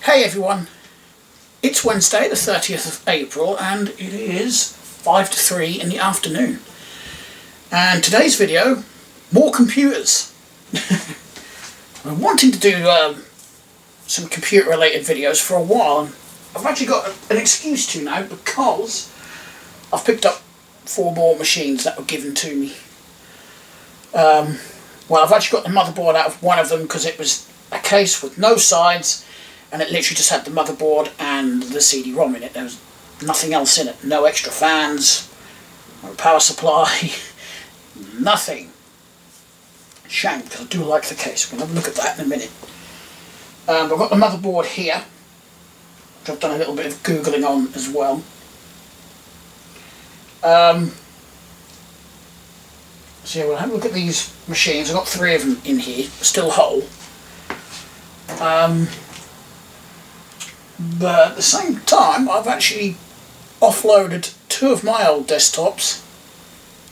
Hey everyone, it's Wednesday the 30th of April and it is 5 to 3 in the afternoon. And today's video, more computers. I'm wanting to do some computer related videos for a while, and I've actually got an excuse to now because I've picked up 4 more machines that were given to me. Well, I've actually got the motherboard out of one of them because it was a case with no sides and it literally just had the motherboard and the CD-ROM in it. There was nothing else in it. No extra fans, no power supply, nothing. Shame, because I do like the case. We'll have a look at that in a minute. I've got the motherboard here, which I've done a little bit of Googling on as well. So yeah, we'll have a look at these machines. I've got 3 of them in here, still whole. But at the same time, I've actually offloaded 2 of my old desktops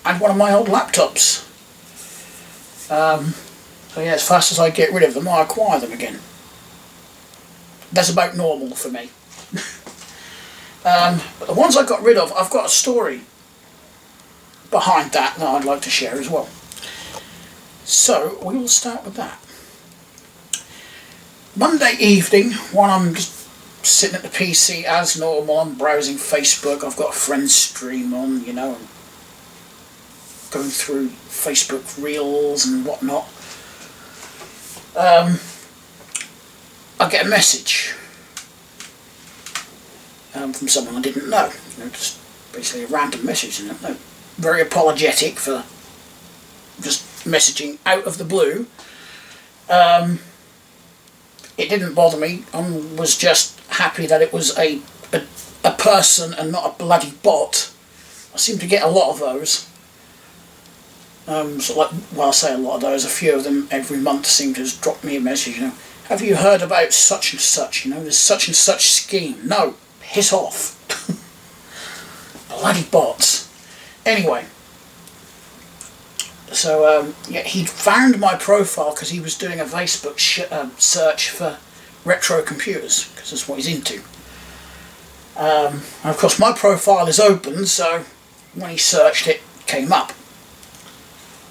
and 1 of my old laptops. So yeah, as fast as I get rid of them, I acquire them again. That's about normal for me. But the ones I got rid of, I've got a story behind that I'd like to share as well. So we will start with that. Monday evening, when I'm just sitting at the PC as normal, I'm browsing Facebook, I've got a friend's stream on, you know, I'm going through Facebook reels and whatnot. I get a message from someone I didn't know, you know, just basically a random message, and I'm very apologetic for just messaging out of the blue. It didn't bother me. I was just happy that it was a person and not a bloody bot. I seem to get a lot of those. So like, well, I say a lot of those, a few of them every month seem to just drop me a message, you know. Have you heard about such and such, you know, there's such and such scheme. No, piss off. Bloody bots. Anyway. So, yeah, he'd found my profile because he was doing a Facebook search for retro computers, because that's what he's into. And of course my profile is open, so when he searched it, it came up.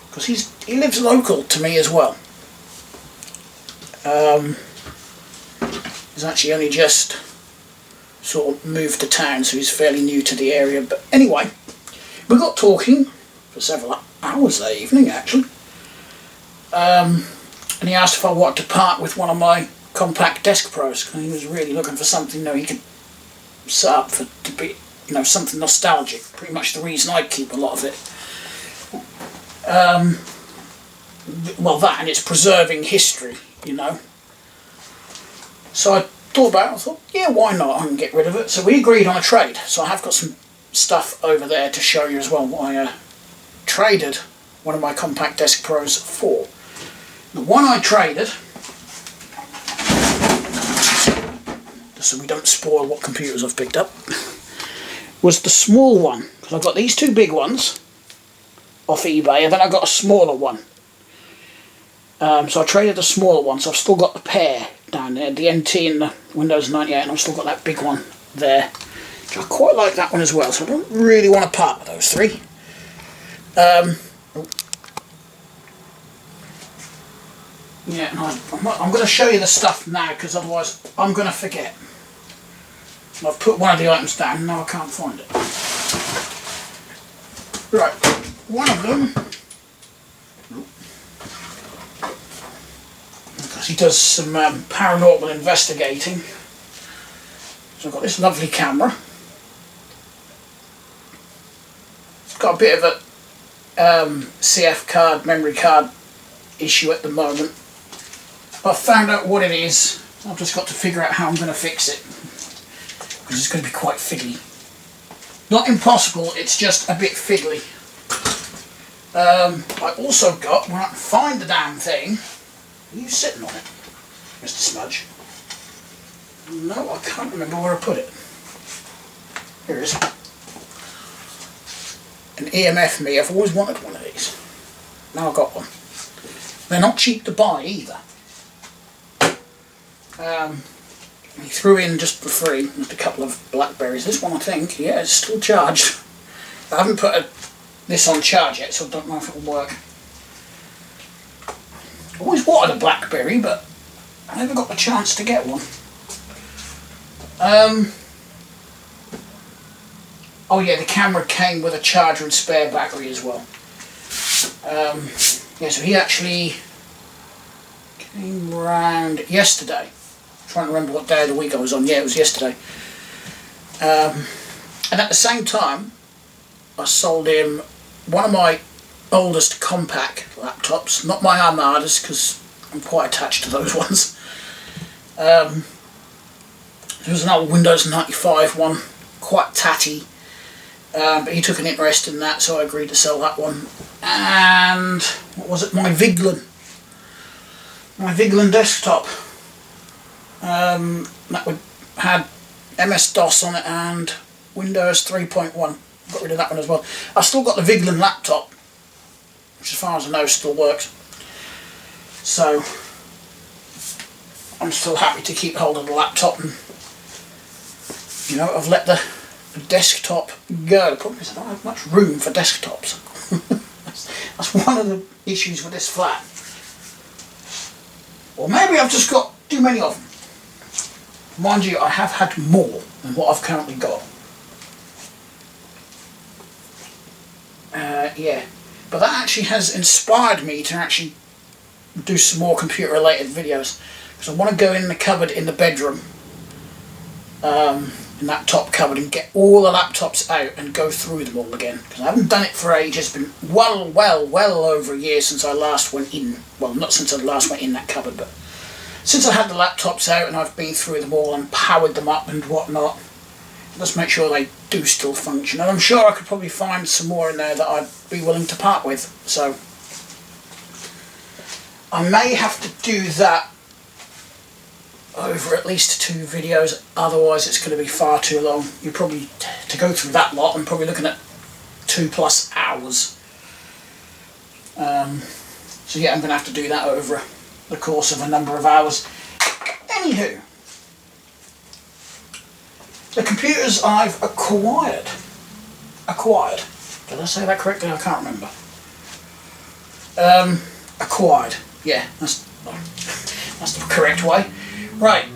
Because he lives local to me as well. He's actually only just sort of moved to town, so he's fairly new to the area. But anyway, we got talking for several hours that evening, actually. And he asked if I wanted to part with one of my compact desk pros, because he was really looking for something, you know, he could set up for to be, you know, something nostalgic. Pretty much the reason I keep a lot of it. Well, that and it's preserving history, you know. So I thought about it, I thought, yeah, why not? I can get rid of it. So we agreed on a trade. So I have got some stuff over there to show you as well what I traded one of my compact desk pros for. The one I traded, just so we don't spoil what computers I've picked up, was the small one. Because I've got these 2 big ones off eBay, and then I got a smaller one. So I traded the smaller one, so I've still got the pair down there, the NT and the Windows 98, and I've still got that big one there. I quite like that one as well, so I don't really want to part with those 3. Yeah, I'm going to show you the stuff now, because otherwise I'm going to forget. I've put one of the items down, and now I can't find it. Right, one of them, because he does some paranormal investigating. So I've got this lovely camera. It's got a bit of a CF card, memory card issue at the moment. I've found out what it is. I've just got to figure out how I'm going to fix it, because it's going to be quite fiddly. Not impossible, it's just a bit fiddly. I also got, when I can find the damn thing, are you sitting on it, Mr. Smudge? No, I can't remember where I put it. Here it is. An EMF me, I've always wanted one of these. Now I've got one. They're not cheap to buy either. He threw in just for free just a couple of blackberries. This one, I think, yeah, it's still charged. I haven't put this on charge yet, so I don't know if it will work. I always wanted a blackberry, but I never got the chance to get one. Oh yeah, the camera came with a charger and spare battery as well. Yeah, so he actually came round yesterday. I'm trying to remember what day of the week I was on. Yeah, it was yesterday. And at the same time, I sold him one of my oldest compact laptops, not my Armadas, because I'm quite attached to those ones. There was an old Windows 95 one, quite tatty, but he took an interest in that, so I agreed to sell that one. And what was it? My Viglin desktop. That had MS-DOS on it and Windows 3.1. Got rid of that one as well. I've still got the Viglin laptop, which as far as I know still works. So I'm still happy to keep hold of the laptop, and you know, I've let the desktop go. The problem is I don't have much room for desktops. that's one of the issues with this flat. Or maybe I've just got too many of them. Mind you, I have had more than what I've currently got. Yeah, but that actually has inspired me to actually do some more computer related videos, because I want to go in the cupboard in the bedroom, in that top cupboard, and get all the laptops out and go through them all again, because I haven't done it for ages. It's been well over a year since I last went in. Well, not since I last went in that cupboard, but since I had the laptops out and I've been through them all and powered them up and whatnot. Let's make sure they do still function, and I'm sure I could probably find some more in there that I'd be willing to part with, so I may have to do that over at least 2 videos, otherwise it's going to be far too long. You're probably, to go through that lot, I'm probably looking at 2+ hours. So yeah, I'm going to have to do that over the course of a number of hours. Anywho, the computers I've acquired. Did I say that correctly? I can't remember. Acquired. Yeah, that's the correct way. Right.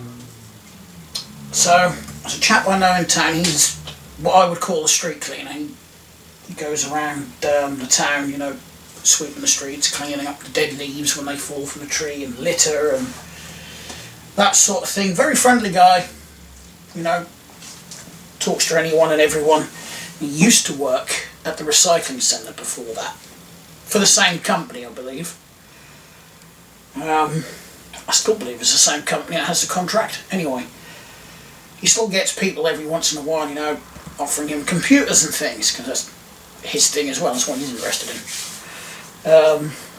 So, there's a chap I know in town. He's what I would call a street cleaner. He goes around the town, you know, sweeping the streets, cleaning up the dead leaves when they fall from the tree, and litter and that sort of thing. Very friendly guy, you know. Talks to anyone and everyone. He used to work at the recycling centre before that, for the same company, I believe. I still believe it's the same company that has the contract. Anyway, he still gets people every once in a while, you know, offering him computers and things, because that's his thing as well. That's what he's interested in.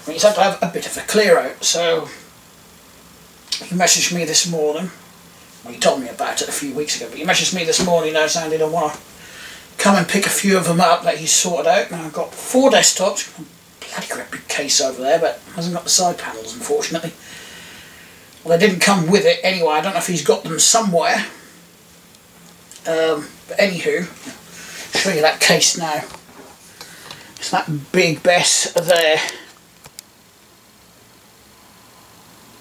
But he's had to have a bit of a clear out, so he messaged me this morning. Well, he told me about it a few weeks ago, but he messaged me this morning, you know, saying I want to come and pick a few of them up that he's sorted out. Now I've got 4 desktops, a bloody great big case over there, but hasn't got the side panels, unfortunately. Well, they didn't come with it anyway. I don't know if he's got them somewhere. But anywho, I'll show you that case now. It's that big Bess there.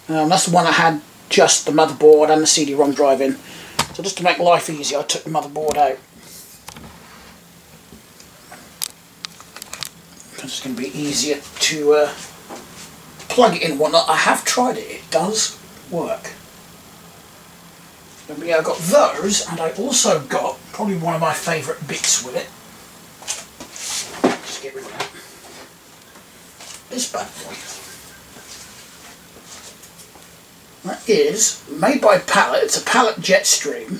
That's the one I had just the motherboard and the CD-ROM drive in. So just to make life easier, I took the motherboard out, because it's going to be easier to plug it in and whatnot. I have tried it, it does work. But yeah, I got those, and I also got probably one of my favourite bits with it. Just get rid of that. This bad boy. That is made by Pallet. It's a Pallet Jetstream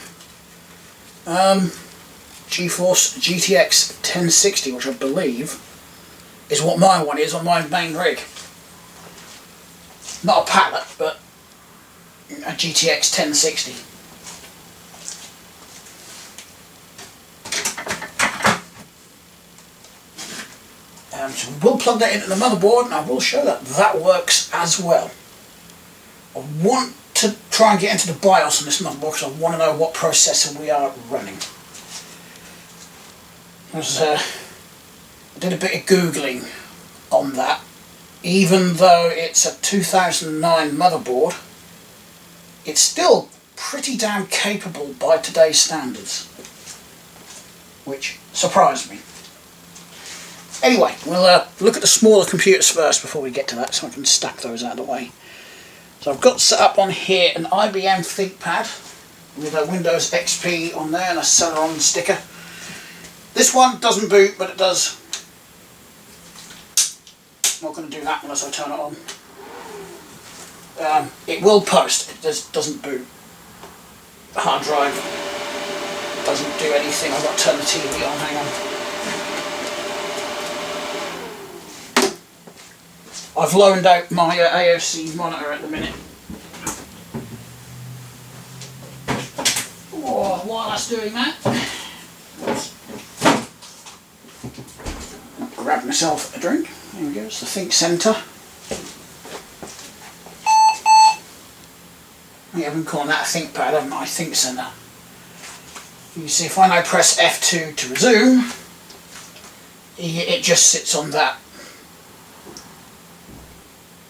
GeForce GTX 1060, which I believe is what my one is on my main rig. Not a Pallet, but a GTX 1060. So we'll plug that into the motherboard, and I will show that that works as well. I want to try and get into the BIOS on this motherboard because I want to know what processor we are running. I did a bit of Googling on that. Even though it's a 2009 motherboard, it's still pretty damn capable by today's standards, which surprised me. Anyway, we'll look at the smaller computers first before we get to that, so I can stack those out of the way. So I've got set up on here an IBM ThinkPad with a Windows XP on there and a Celeron sticker. This one doesn't boot, but it does. I'm not going to do that unless I turn it on. It will post, it just doesn't boot. The hard drive doesn't do anything. I've got to turn the TV on, hang on. I've loaned out my AOC monitor at the minute. Oh, while that's doing that, grab myself a drink. There we go, it's the Think Centre. I've been calling that a ThinkPad, haven't I? Think Centre. You see, if I now press F2 to resume, it just sits on that.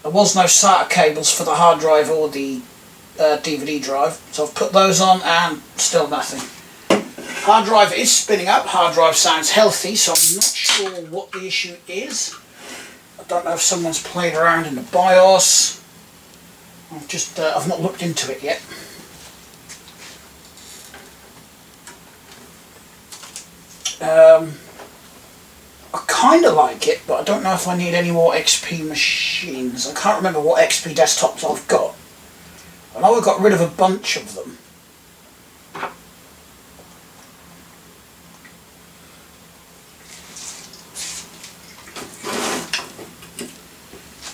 There was no SATA cables for the hard drive or the DVD drive, so I've put those on and still nothing. Hard drive is spinning up, hard drive sounds healthy, so I'm not sure what the issue is. I don't know if someone's played around in the BIOS. I've not looked into it yet. I kind of like it, but I don't know if I need any more XP machines. I can't remember what XP desktops I've got. I know I got rid of a bunch of them.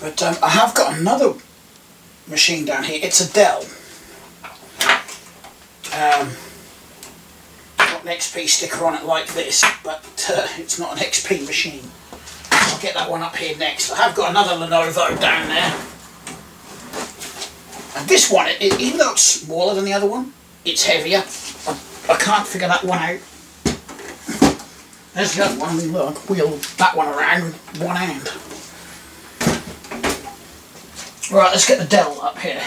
But I have got another machine down here. It's a Dell. Got an XP sticker on it like this, but it's not an XP machine. I'll get that one up here next. I have got another Lenovo down there. And this one, even though it's smaller than the other one, it's heavier. I can't figure that one out. There's the other one. I mean, look, wheel that one around with one hand. Right, let's get the Dell up here.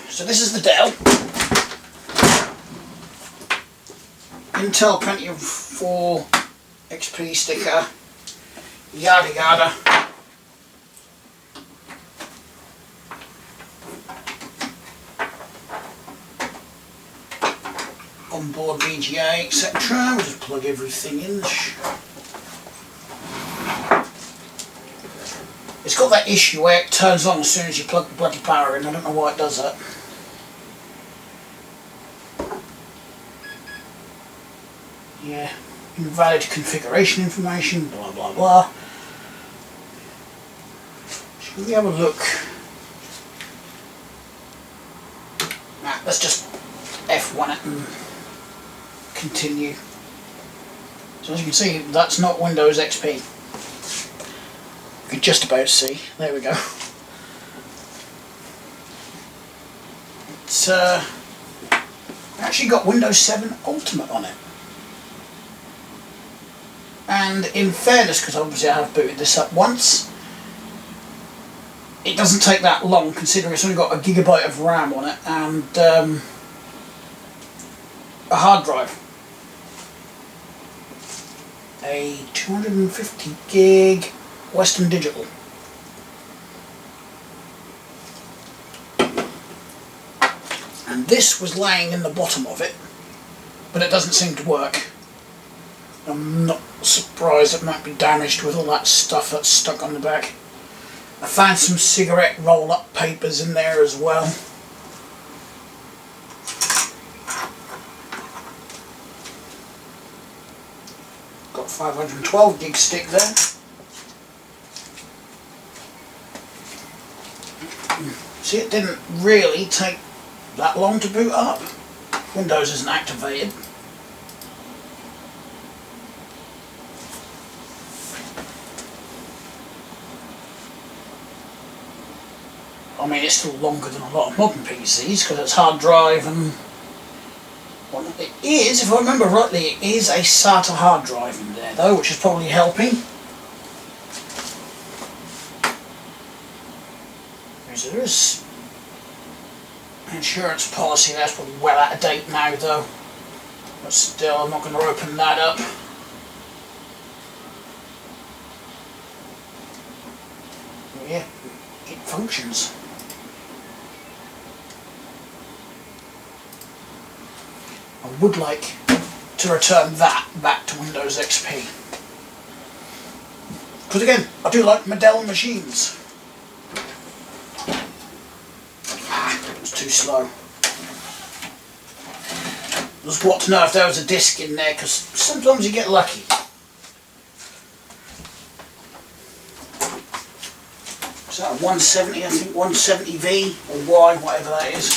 So this is the Dell. Intel Pentium 4 XP sticker. Yada yada. Onboard VGA, etc. We'll just plug everything in. It's got that issue where it turns on as soon as you plug the bloody power in. I don't know why it does that. Yeah, invalid configuration information, blah blah blah. Shall we have a look? Nah, let's just F1 it and continue. So as you can see, that's not Windows XP. You can just about see. There we go. It's actually got Windows 7 Ultimate on it. And in fairness, because obviously I have booted this up once, it doesn't take that long considering it's only got 1 GB of RAM on it and a hard drive. A 250 gig Western Digital. And this was laying in the bottom of it, but it doesn't seem to work. I'm not surprised it might be damaged with all that stuff that's stuck on the back. I found some cigarette roll-up papers in there as well. Got 512 gig stick there. See, it didn't really take that long to boot up. Windows isn't activated. I mean, it's still longer than a lot of modern PCs because it's hard drive and... Well, it is, if I remember rightly, it is a SATA hard drive in there though, which is probably helping. There is insurance policy, that's probably well out of date now though. But still, I'm not going to open that up. But yeah, it functions. I would like to return that back to Windows XP. Because again, I do like Dell machines. It was too slow. Just want to know if there was a disc in there, because sometimes you get lucky. Is that a 170, I think 170V or Y, whatever that is.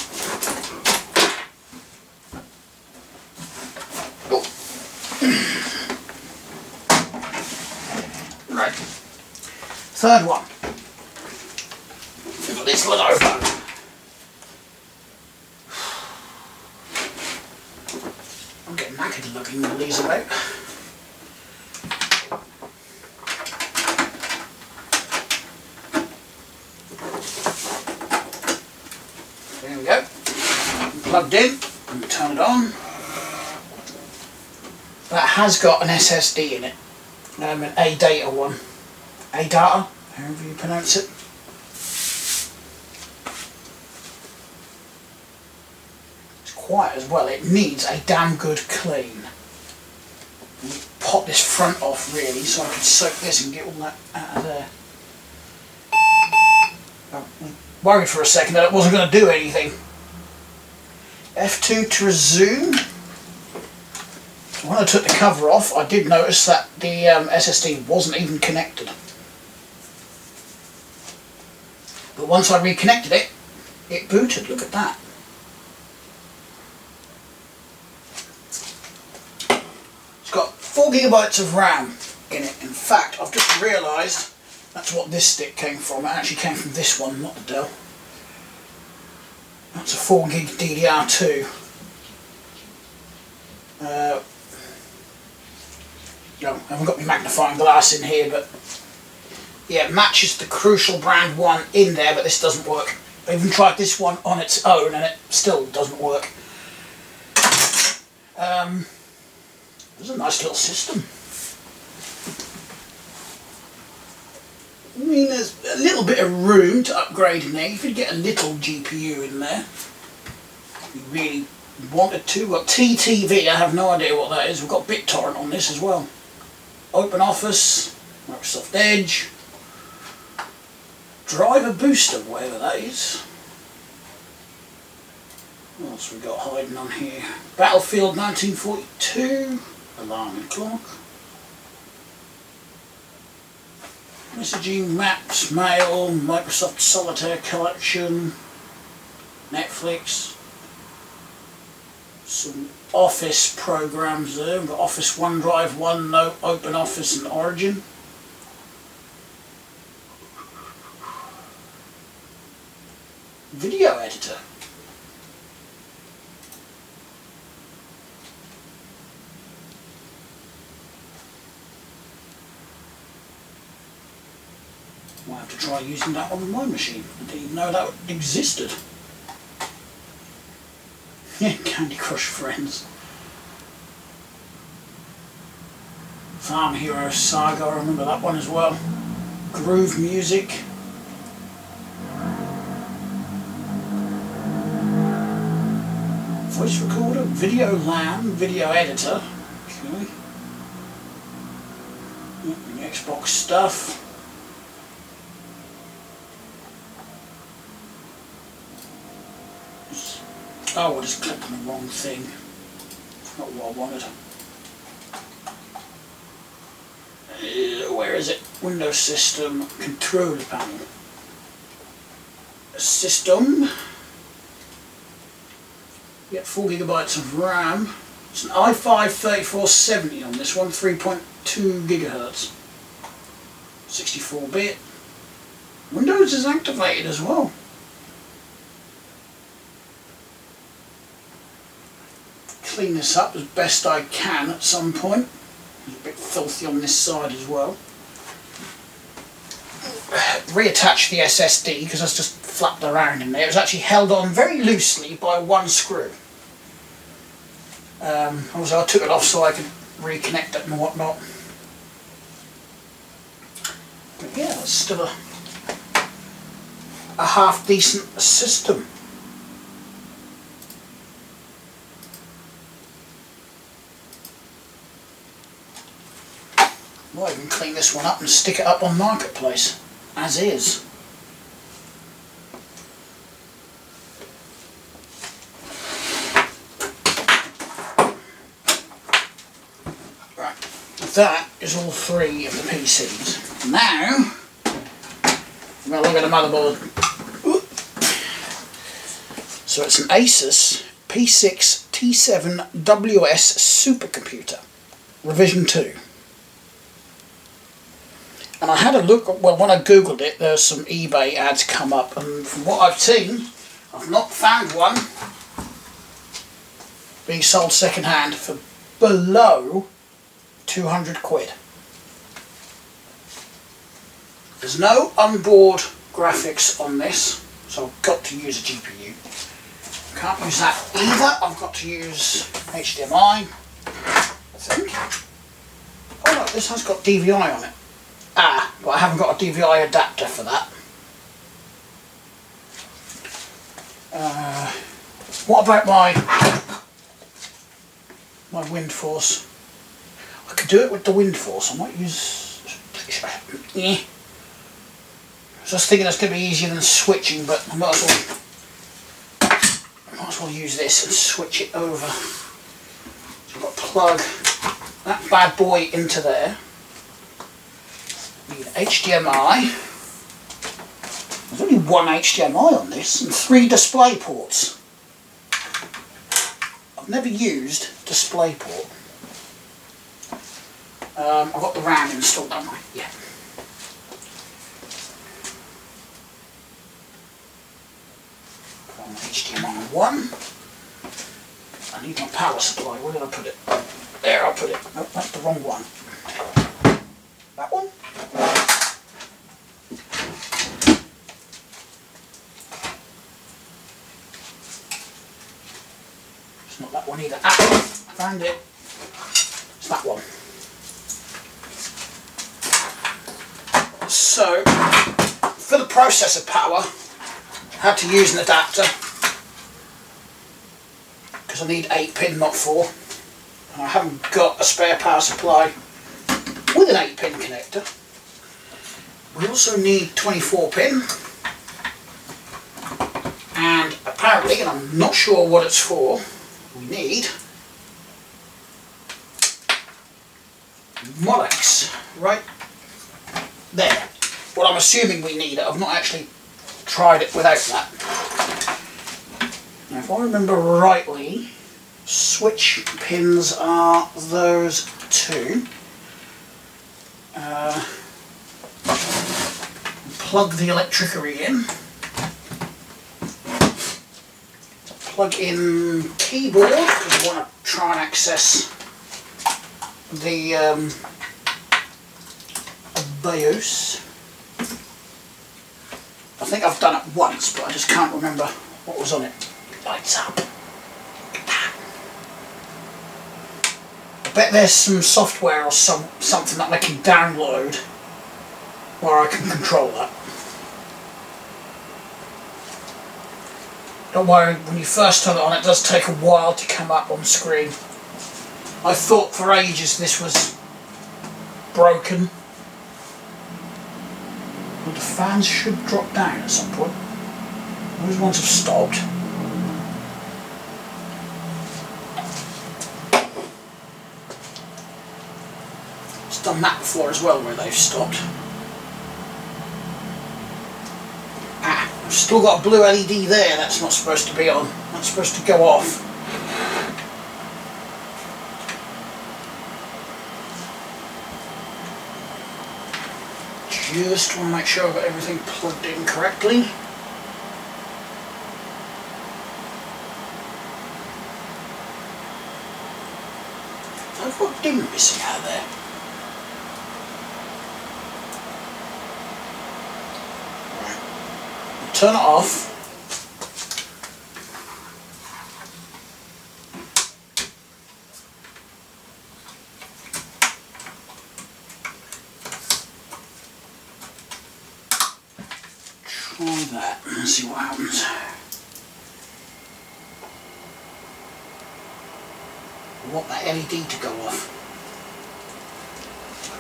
Right. Third one. We've got this Lenovo. I'm getting knackered looking all these about. There we go. Plugged in and turn it on. That has got an SSD in it. An A-data one. A-data, however you pronounce it. It's quiet as well. It needs a damn good clean. Pop this front off really so I can soak this and get all that out of there. I worried for a second that it wasn't going to do anything. F2 to resume. When I took the cover off, I did notice that the SSD wasn't even connected. But once I reconnected it, it booted. Look at that. It's got 4 GB of RAM in it. In fact, I've just realised that's what this stick came from. It actually came from this one, not the Dell. That's a 4 gig DDR2. I haven't got my magnifying glass in here, but yeah, it matches the Crucial brand one in there, but this doesn't work. I even tried this one on its own and it still doesn't work. It's a nice little system. I mean, there's a little bit of room to upgrade in there. You could get a little GPU in there if you really wanted to. We've got TTV, I have no idea what that is. We've got BitTorrent on this as well. OpenOffice, Microsoft Edge, Driver Booster, whatever that is. What else we got hiding on here? Battlefield 1942, alarm and clock. Messaging, maps, mail, Microsoft Solitaire collection, Netflix. Some Office programs there. We've got Office, OneDrive, OneNote, OpenOffice and Origin. Video editor. Might have to try using that on my machine. I didn't even know that existed. Yeah, Candy Crush Friends. Farm Hero Saga, I remember that one as well. Groove Music. Voice recorder, video LAN, video editor. Okay. Yep, Xbox stuff. Oh, I just clicked on the wrong thing. It's not what I wanted. Where is it? Windows System, Controller Panel. System. You get 4 GB of RAM. It's an i5 3470 on this one, 3.2 GHz. 64-bit. Windows is activated as well. clean this up as best I can at some point. It's a bit filthy on this side as well. Reattach the SSD because that's just flapped around in there. It was actually held on very loosely by one screw. Also I took it off so I could reconnect it and whatnot. But yeah, it's still a half decent system. Might even clean this one up and stick it up on Marketplace, as is. Right, that is all three of the PCs. Now, I'm going to look at the motherboard. So it's an Asus P6 T7WS supercomputer, revision 2. And I had a look, well, when I googled it, there's some eBay ads come up, and from what I've seen, I've not found one being sold second hand for below 200 quid. There's no onboard graphics on this, so I've got to use a GPU. Can't use that either, I've got to use HDMI, I think. Oh no, this has got DVI on it. Ah, but I haven't got a DVI adapter for that. What about my wind force? I could do it with the wind force. I might use... Yeah. I was just thinking that's going to be easier than switching, but I might as well use this and switch it over. So I've got to plug that bad boy into there. Need HDMI. There's only one HDMI on this and 3 display ports. I've never used DisplayPort. I've got the RAM installed, haven't I? Yeah. Put on HDMI 1. I need my power supply. Where did I put it? There, I put it. Nope, that's the wrong one. That one? It's not that one either. Ah, I found it. It's that one. So, for the processor power, I had to use an adapter because I need 8-pin, not 4. And I haven't got a spare power supply with an 8-pin connector. We also need 24-pin, and apparently, and I'm not sure what it's for, we need modex right there. Well, I'm assuming we need it. I've not actually tried it without that. Now, if I remember rightly, switch pins are those two. Plug the electricery in. Plug in keyboard because I want to try and access the BIOS. I think I've done it once, but I just can't remember what was on it. Lights up. I bet there's some software or something that I can download where I can control that. Don't worry, when you first turn it on, it does take a while to come up on screen. I thought for ages this was broken. Well, the fans should drop down at some point. Those ones have stopped. It's done that before as well, where they've stopped. Ah, I've still got a blue LED there. That's not supposed to be on. That's supposed to go off. Just want to make sure I've got everything plugged in correctly. dim missing out of there. Right. Turn it off. Try that and see what happens. I want that LED to go off.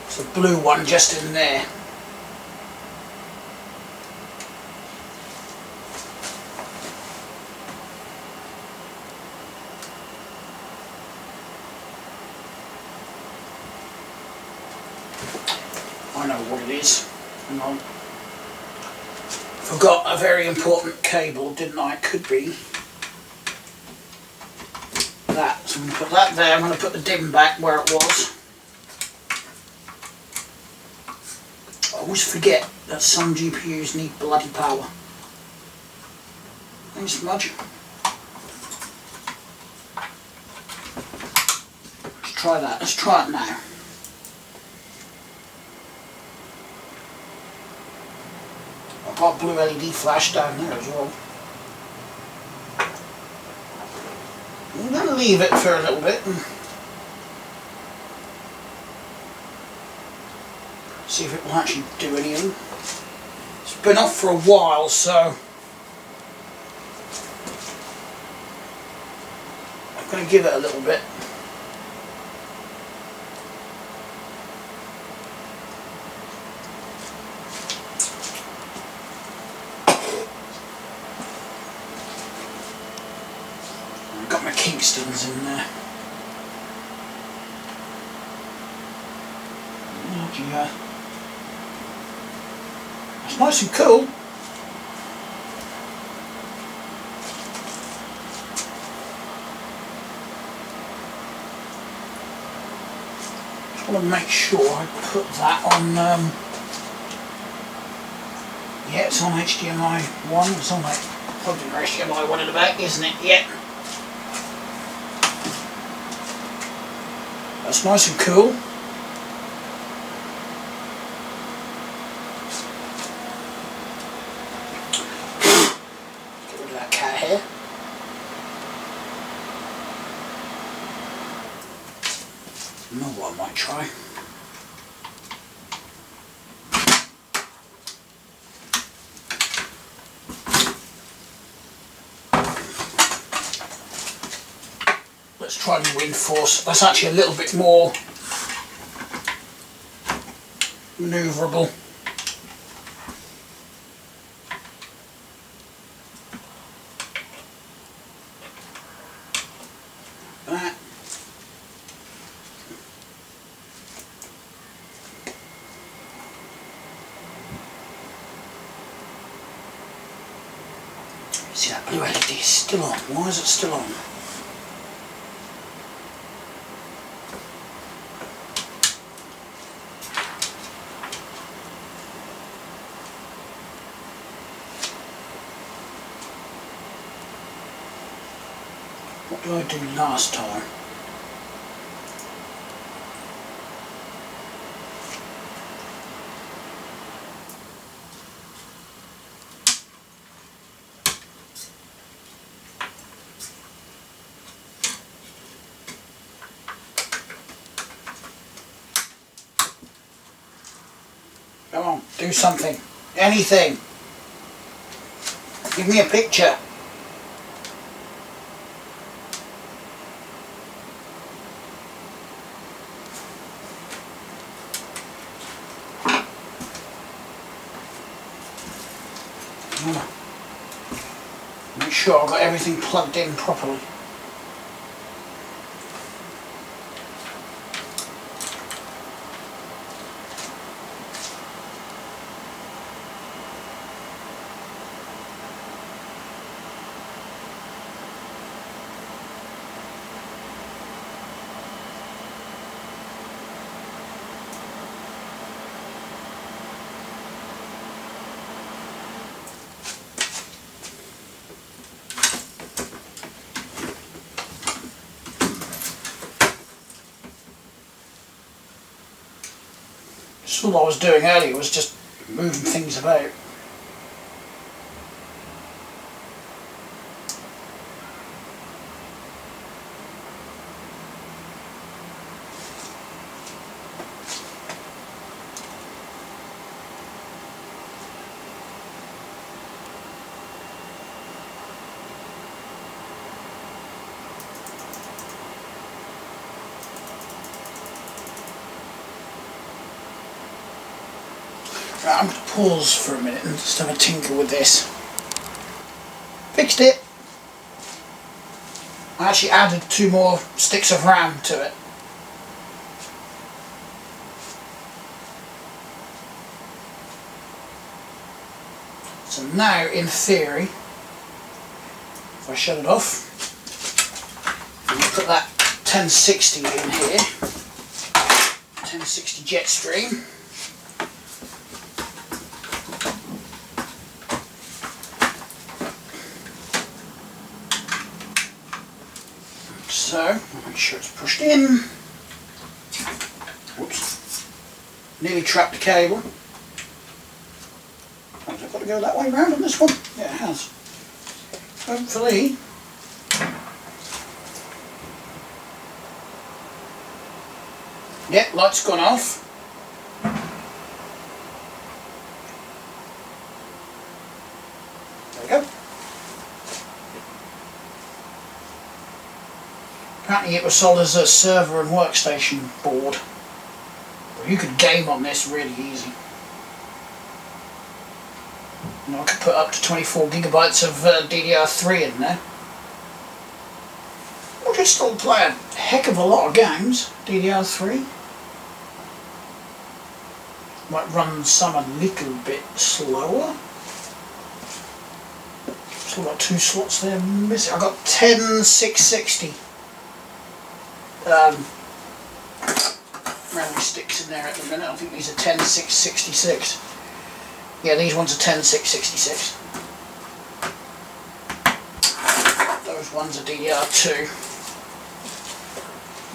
It's a blue one just in there. I know what it is. Hang on. Forgot a very important cable, didn't I? It could be that. So I'm going to put that there. I'm going to put the dim back where it was. I always forget that some GPUs need bloody power. Thanks, Smudge. Let's try that. Let's try it now. I've got a blue LED flash down there as well. I'm going to leave it for a little bit and see if it will actually do anything. It's been off for a while, so I'm going to give it a little bit. I've got my Kingstons in there. Yeah. It's nice and cool. Just want to make sure I put that on. Yeah, it's on HDMI 1. It's on like probably HDMI 1 in the back, isn't it? Yeah. That's nice and cool. Get rid of that cat hair. You know what I might try? Let's try the wind force. That's actually a little bit more manoeuvrable. That. See that blue LED is still on. Why is it still on? What did I do last time? Come on, do something. Anything. Give me a picture. Make sure I've got everything plugged in properly. all I was doing earlier was just moving things about. Right, I'm going to pause for a minute and just have a tinker with this. Fixed it. I actually added 2 more sticks of RAM to it. So now, in theory, if I shut it off, and put that 1060 in here, 1060 Jetstream. So, make sure it's pushed in. Whoops. Nearly trapped the cable. Has it got to go that way round on this one? Yeah, it has. Hopefully. Yep, light's gone off. There we go. Apparently it was sold as a server and workstation board. But you could game on this really easy. You know, I could put up to 24 gigabytes of DDR3 in there. Which would still play a heck of a lot of games, DDR3. Might run some a little bit slower. Still got 2 slots there missing. I've got 10660. Memory sticks in there at the minute. I think these are 10666. Yeah, these ones are 10666. Those ones are DDR2.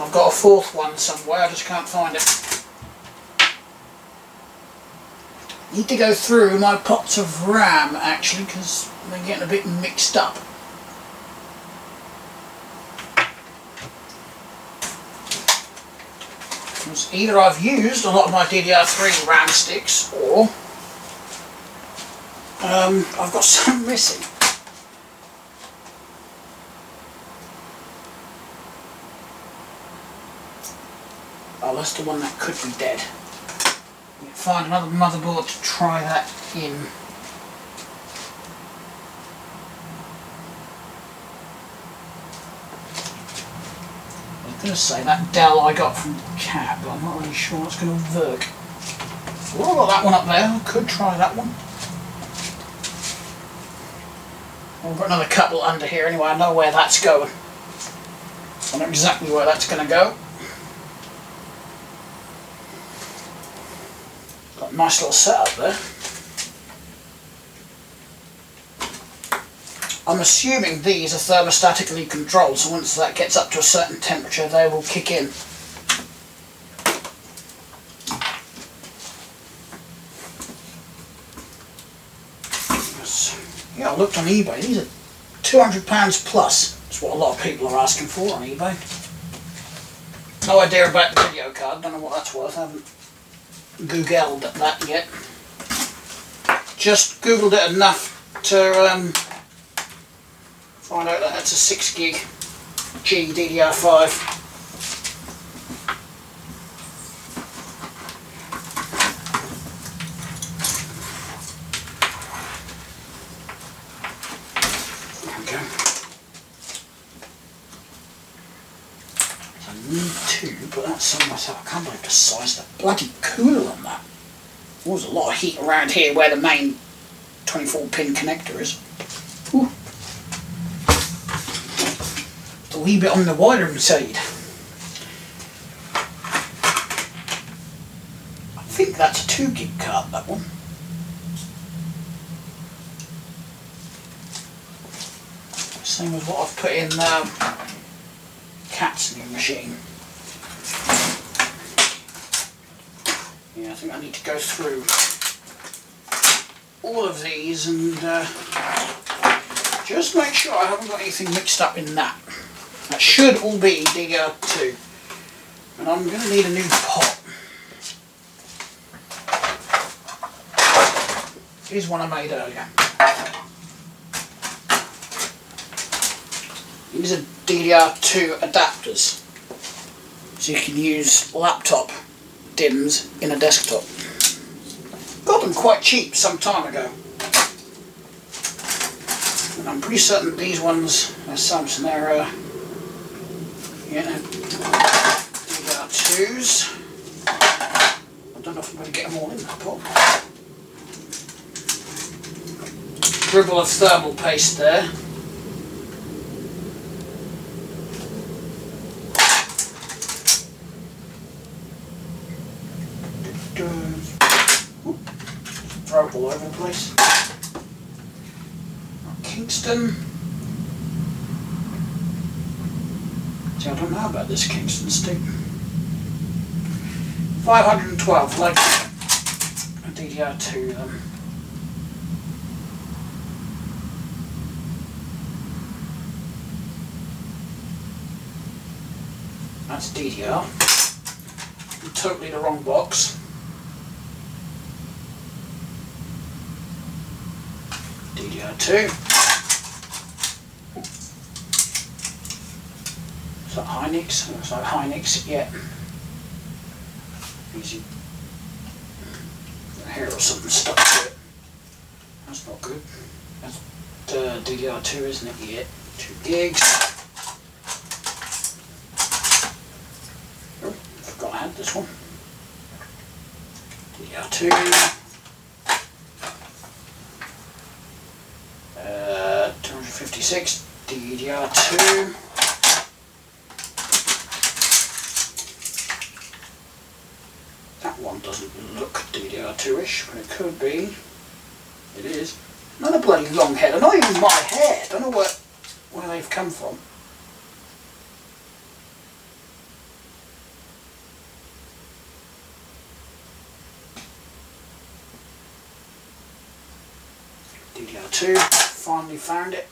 I've got a 4th one somewhere, I just can't find it. Need to go through my pots of RAM actually, because they're getting a bit mixed up. Either I've used a lot of my DDR3 RAM sticks, or I've got some missing. Oh, that's the one that could be dead. Find another motherboard to try that in. I was going to say that Dell I got from Cat, but I'm not really sure it's going to work. Well, I've got that one up there, I could try that one. I've got another couple under here anyway, I know where that's going. I know exactly where that's going to go. Got a nice little setup there. I'm assuming these are thermostatically controlled, so once that gets up to a certain temperature they will kick in. Yeah, I looked on eBay, these are £200 plus. That's what a lot of people are asking for on eBay. No idea about the video card, don't know what that's worth, I haven't Googled that yet. Just Googled it enough to find out that that's a 6 gig G DDR5. But that's some myself. I can't believe the size of the bloody cooler on that. There was a lot of heat around here where the main 24-pin connector is. Ooh. A wee bit on the wider side. I think that's a 2 gig card, that one. Same as what I've put in Cat's new machine. Yeah, Yeah, I think I need to go through all of these and just make sure I haven't got anything mixed up in that. That should all be DDR2. And I'm going to need a new pot. Here's one I made earlier. These are DDR2 adapters. So you can use laptop DIMMs in a desktop. Got them quite cheap some time ago. And I'm pretty certain these ones are Samsung. They're DDR2s. I don't know if I'm going to get them all in that pot. Dribble of thermal paste there. Throw it all over the place. Kingston. See, I don't know about this Kingston stick. 512, like a DDR2 then. That's DDR. Totally the wrong box. DDR2. Is that Hynix? Looks like Hynix, yeah. Easy. Hair or something stuck to it. That's not good. That's DDR2, isn't it? Yeah. 2 gigs. Oh, forgot I had this one. DDR2. 256 DDR2. That one doesn't look DDR2-ish, but it could be. It is. Another bloody long head. Not even my hair. Don't know where they've come from. DDR2, finally found it.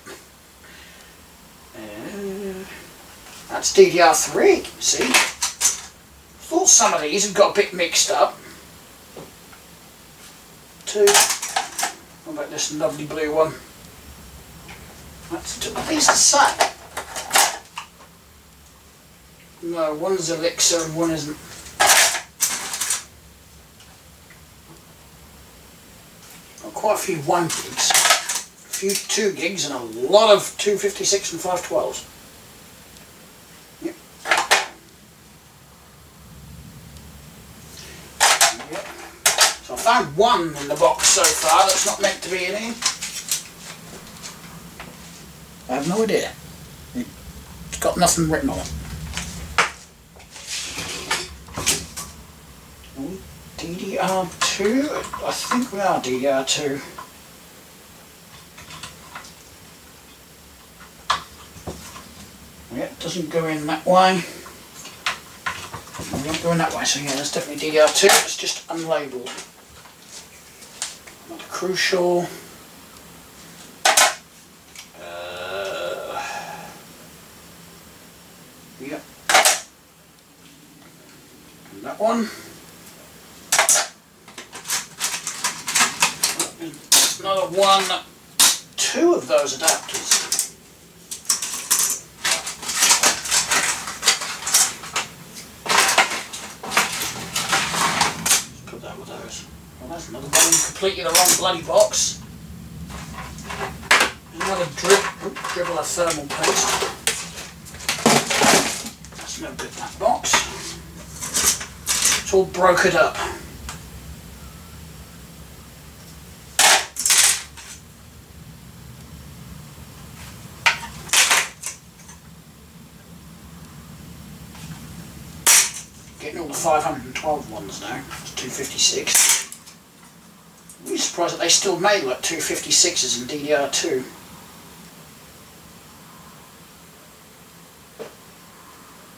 That's DDR3, see? Thought some of these have got a bit mixed up. 2. What about this lovely blue one? That's 2. Are these the same? No, one's Elixir and one isn't. Got quite a few 1 gigs. A few 2 gigs and a lot of 256 and 512s. Yep. Yep. So I found one in the box so far that's not meant to be in here. I have no idea. It's got nothing written on it. DDR2? I think we are DDR2. Yeah, it doesn't go in that way. It won't go in that way, so yeah, that's definitely DDR2. It's just unlabelled. Not crucial. Yep. And that one. Another 1, 2 of those adapters. Let's put that with those. Well, that's another one in completely the wrong bloody box. Another dribble of thermal paste. That's no good, that box. It's all brokered up. Getting all the 512 ones now. It's 256. I'm really surprised that they still made like 256s in DDR2.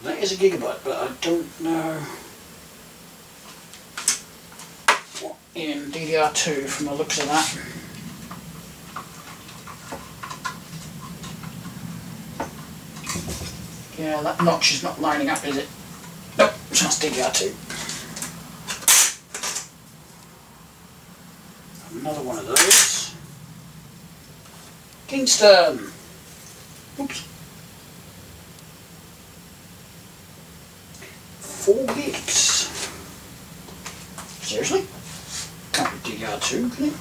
That is a gigabyte, but I don't know. in DDR2 from the looks of that. Yeah, that notch is not lining up, is it? Nope, it's just DDR2. Another one of those. Kingston. Oops. 4 gigs. Seriously? Can't be DDR2, can it?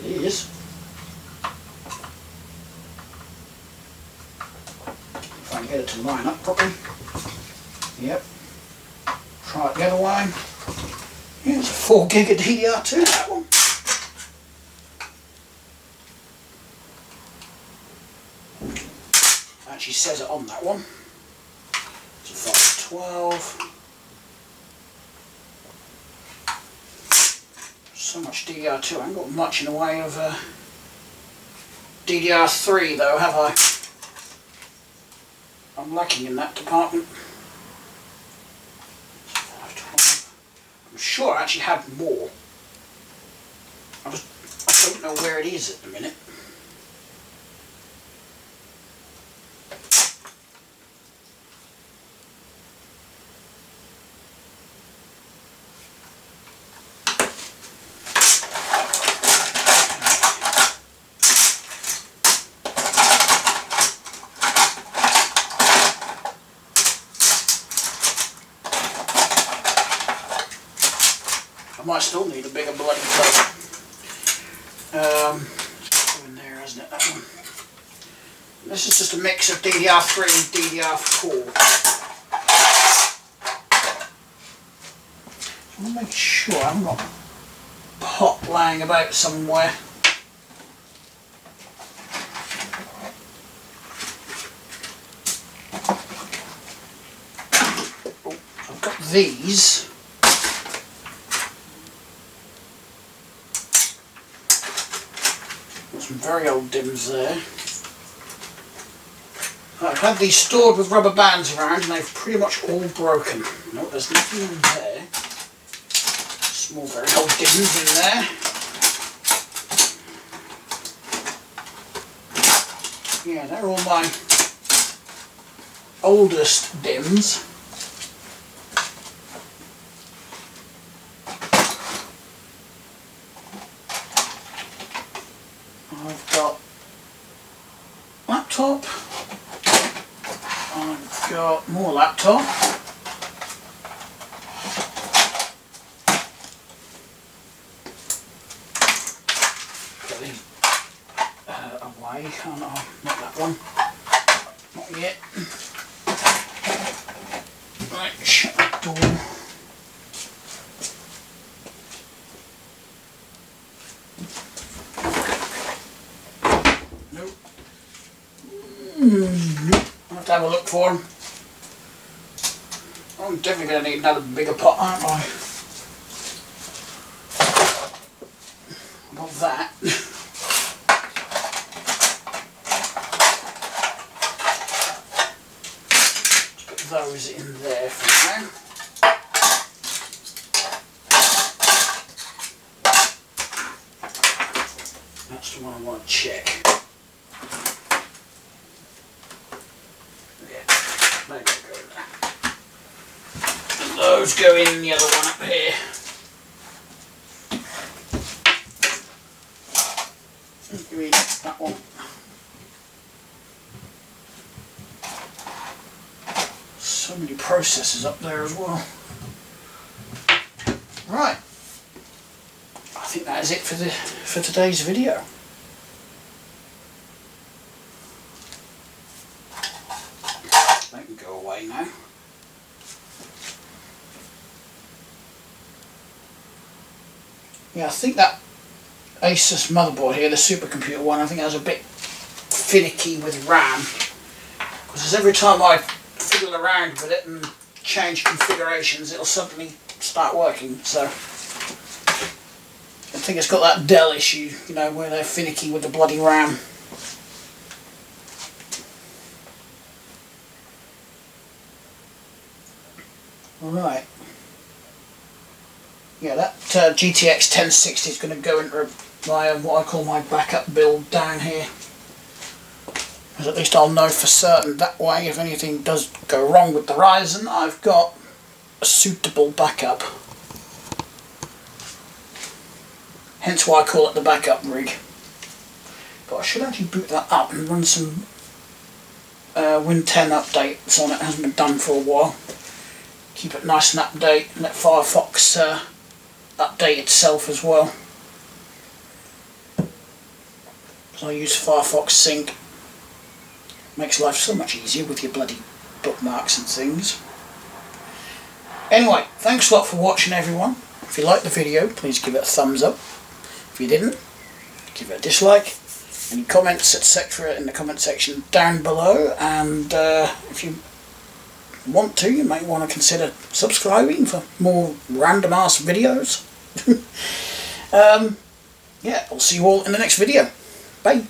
It is. If I can get it to line up properly. Yep. Try it the other way. Yeah, it's a 4 gig of DDR2, that one. Actually says it on that one. It's a 512. So much DDR2, I haven't got much in the way of DDR3 though, have I? I'm lacking in that department. 512. I'm sure I actually had more. I don't know where it is at the minute. I might still need a bigger bloody plug. It's in there, hasn't it? That one. This is just a mix of DDR3 and DDR4. I want to make sure I've got a pot lying about somewhere. Oh, I've got these. Some very old DIMMs there. I've had these stored with rubber bands around and they've pretty much all broken. No, there's nothing in there. Small very old DIMMs in there. Yeah, they're all my oldest DIMMs. I've got laptop, I've got more laptop, get these away, can't I? Not that one, not yet. Right, shut that door. Nope. I'll have to have a look for them. I'm definitely going to need another bigger pot, aren't I? Got that. Let's put those in there for now. That's the one I want to check. Those go in the other one up here. Give me that one. So many processors up there as well. Right. I think that is it for today's video. They can go away now. Yeah, I think that Asus motherboard here, the supercomputer one, I think that was a bit finicky with RAM. Because every time I fiddle around with it and change configurations, it'll suddenly start working. So I think it's got that Dell issue, you know, where they're finicky with the bloody RAM. Alright. yeah, that GTX 1060 is going to go into my what I call my backup build down here. Because at least I'll know for certain that way if anything does go wrong with the Ryzen, I've got a suitable backup. Hence why I call it the backup rig. But I should actually boot that up and run some Win 10 updates on it. It hasn't been done for a while. Keep it nice and up to date, and let Firefox update itself as well. So I use Firefox Sync. Makes life so much easier with your bloody bookmarks and things. Anyway, thanks a lot for watching, everyone. If you liked the video, please give it a thumbs up. If you didn't, give it a dislike. Any comments, etc. in the comment section down below. And if you want to, you may want to consider subscribing for more random ass videos. Yeah, I'll see you all in the next video. Bye.